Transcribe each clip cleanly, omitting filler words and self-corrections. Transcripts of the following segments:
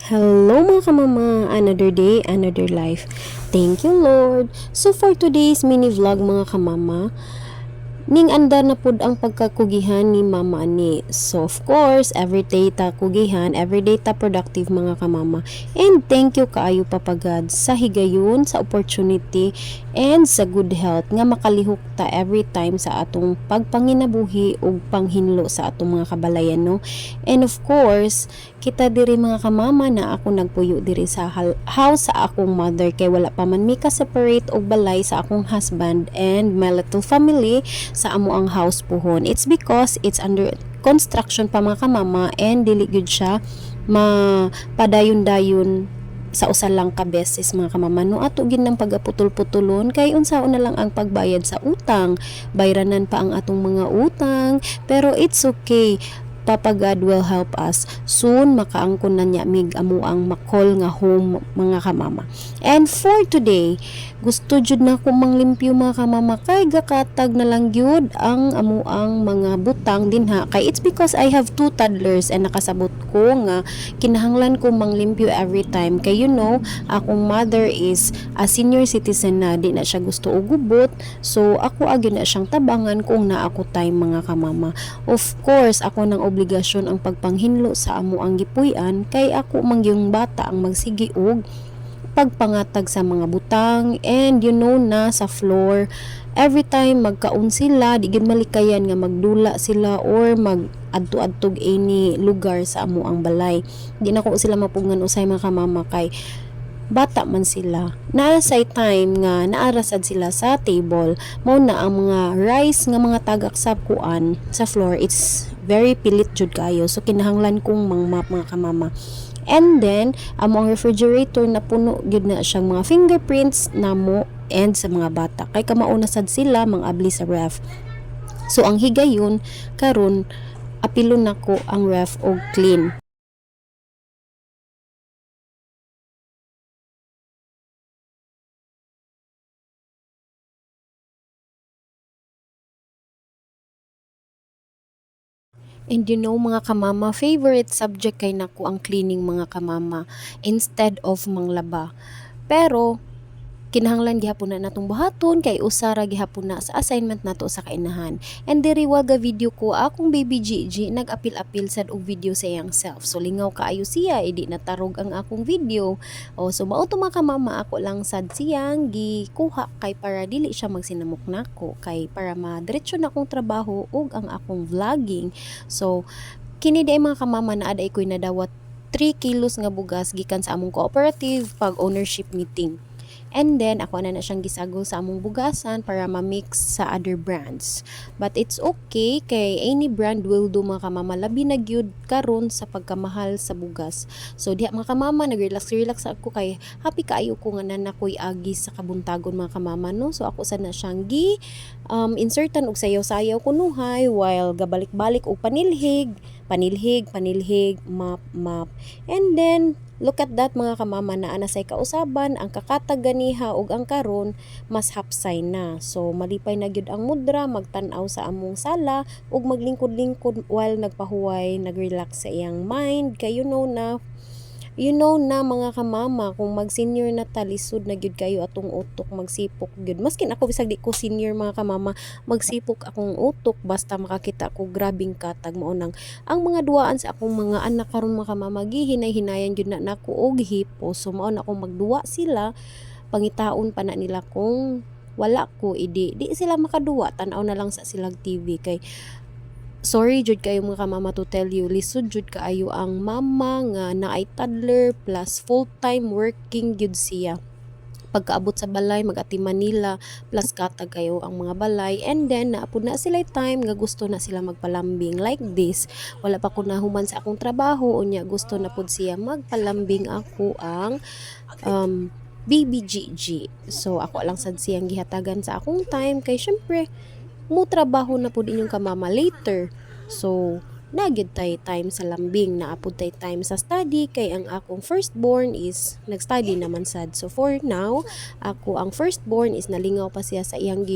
Hello mga kamama, another day, another life. Thank you Lord. So for today's mini vlog mga kamama, ning anda na pud ang pagkakugihan ni mama ani. So of course, everyday ta kugihan, everyday ta productive mga kamama. And thank you kaayo papagad sa higayon, sa opportunity, and sa good health nga makalihok ta every time sa atong pagpanginabuhi ug panghinlo sa atong mga kabalayan no. And of course, kita diri mga kamama na ako nagpuyo diri sa house sa akong mother kay wala pa man mi ka separate og balay sa akong husband and my little family sa amo ang house puhon. It's because it's under construction pa mga kamama and dili gyud siya mapadayon-dayon sa usa lang ka beses mga kamama no ato gid nang pagaputol-putulon kay unsaon na lang ang pagbayad sa utang, bayranan pa ang atong mga utang, pero it's okay. Papa God will help us. Soon, makaangkon na niya mig amo ang makol nga home mga kamama. And for today, gusto jud na ko manglimpyo mga kamama kay gakatag na lang gyud ang amo ang mga butang dinha. Kay it's because I have two toddlers and nakasabot ko nga kinahanglan ko manglimpyo every time. Kay you know, akong mother is a senior citizen na di na siya gusto og gubot. So ako agin na siyang tabangan kung na ako time mga kamama. Of course, ako nang obligasyon ang pagpanghinlo sa amo ang gipuy-an kay ako mangyong bata ang magsigi og pagpangatag sa mga butang and you know na sa floor every time magkaon sila di gid malikayan nga magdula sila or mag adto-adtog any lugar sa amo ang balay. Di na ko sila mapungan usay mga kamama kay bata man sila. Naa say time nga naarasad sila sa table, mao na ang mga rice nga mga tagak sa kuan sa floor, it's very pilit jud kayo. So kinahanglan kong mangmap mga kamama. And then, among refrigerator na puno gyud na siyang mga fingerprints namo and sa mga bata. Kay kamauna sad sila mangabli sa ref. So ang higayon karon apilo nako ang ref og clean. And you know mga kamama, favorite subject kay nako ang cleaning mga kamama instead of manglaba. Pero kinahanglan gihapon na natong buhaton kay usara gihapon na sa assignment nato sa kainahan. And diri waga video ko akong baby Gigi nag-apil-apil sad og video sa iyang self. So lingaw kaayo siya, idi natarog ang akong video. O so mao to mga kamama, ako lang sad siyang gikuha kay para dili siya magsinamok nako kay para madiretso na akong trabaho ug ang akong vlogging. So kini day mga kamama na aday koy nadawat 3 kilos nga bugas gikan sa among cooperative pag ownership meeting. And then, ako na siyang gisagol sa among bugasan para ma-mix sa other brands. But it's okay, kay any brand will do mga kamama. Labi na gyud karon sa pagkamahal sa bugas. So, diha mga kamama, nag-relax ako kay happy kaayo ko nga nanakoy agi sa kabuntagon mga kamama, no? So, ako sana siyang insertan og sayaw-sayaw kunuhay while gabalik-balik og panilhig, map. And then, look at that mga kamama na anasay kausaban ang kakatag ganiha ug ang karon mas hapsay na. So malipay na gyud ang mudra, magtan-aw sa among sala ug maglingkod-lingkod while nagpahuway, nagrelax sa iyang mind. Kay you know na mga kamama kung mag senior na ta lisod na gyud kayo atong utok magsipok gyud. Maskin ako bisag di ko senior mga kamama, magsipok akong utok basta makakita ko grabing katag mao nang ang mga duaan sa akong mga anak karon mga kamama gihinay-hinayan gyud na nako og hipo. So mao na akong magduwa sila, pangitaon pa na nila kung wala ko idi di sila makaduwa, tan-aw na lang sa silag TV kay sorry jud kayo mga kamama to tell you, lisod jud kaayo ang mama nga naay toddler plus full-time working gyud siya. Pagkaabot sa balay mag-ati Manila plus katag kayo ang mga balay and then naapod na sila time nga gusto na sila magpalambing like this. Wala pa ko nahuman sa akong trabaho unya gusto na pud siya magpalambing ako ang baby Gigi. So ako lang sad siyang gihatagan sa akong time kay syempre mo trabaho na pud inyong kamama later. So nagid tay time sa lambing, naapod tay time sa study kay ang akong firstborn is nag-study naman sad. So for now, ako ang firstborn is nalingaw pa siya sa iyang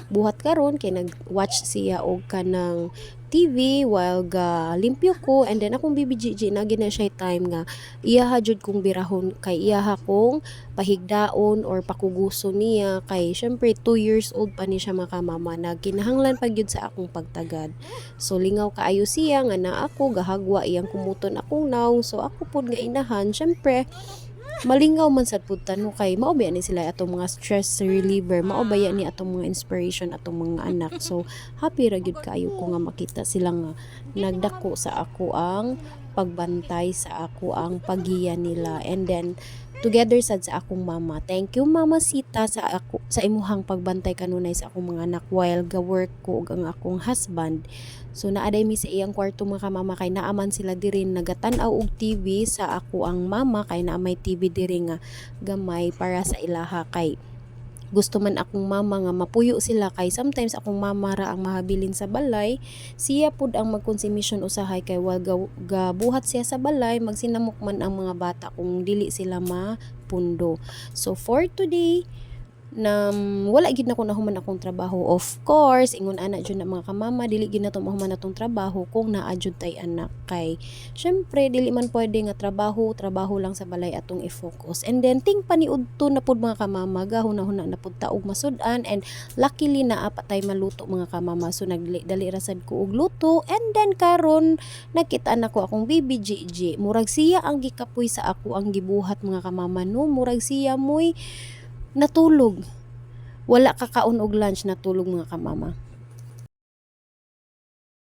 buhat karon kay nag-watch siya og kanang TV while ga limpyo ko, and then akong bibi Gigi na gina siya time nga iyaha jud kong birahon kay iyaha kong pahigdaon or pakuguso niya kay syempre 2 years old pa ni siya mga kamama, nagkinahanglan pa gyud sa akong pagtagad. So lingaw kaayo siya nga na ako gahagwa iyang kumuton akong naong, so ako pud nga inahan syempre malingaw man sad pud tano kay mao ba ni sila atong mga stress reliever, mao ba ni atong mga inspiration atong mga anak. So happy ra gyud kaayo ko nga makita sila nga nagdako sa ako ang pagbantay, sa ako ang paggiya nila, and then together sad sa akong mama. Thank you Mama Sita sa ako sa imuhang pagbantay kanunay sa akong mga anak while ga work ko ug ang akong husband. So naaday mi sa iyang kwarto mga kamama kay naaman sila diri nagatan-aw og TV sa ako ang mama kay naa may TV diri nga gamay para sa ilaha kay gusto man akong mama nga mapuyo sila kay sometimes akong mama ra ang mahabilin sa balay, siya pud ang magkonsumisyon usahay kay wag gabuhat siya sa balay magsinamok man ang mga bata kung dili sila mapundo. So for today na wala gid na ko nahuman akong trabaho, of course ingon ana jud na mga kamama dili gid na to mahuman atong trabaho kung naa jud tay anak kay syempre dili man pwede nga trabaho lang sa balay atong i-focus, and then ting paniudto na pud mga kamama gahuna-huna na pud ta og masud-an, and luckily naa pa tay maluto mga kamama, so nagdali ra sad ko og luto, and then karon nakita na ko akong baby Gigi murag siya ang gikapoy sa ako ang gibuhat mga kamama, no murag siya moy natulog, wala kakaon og lunch, natulog mga kamama.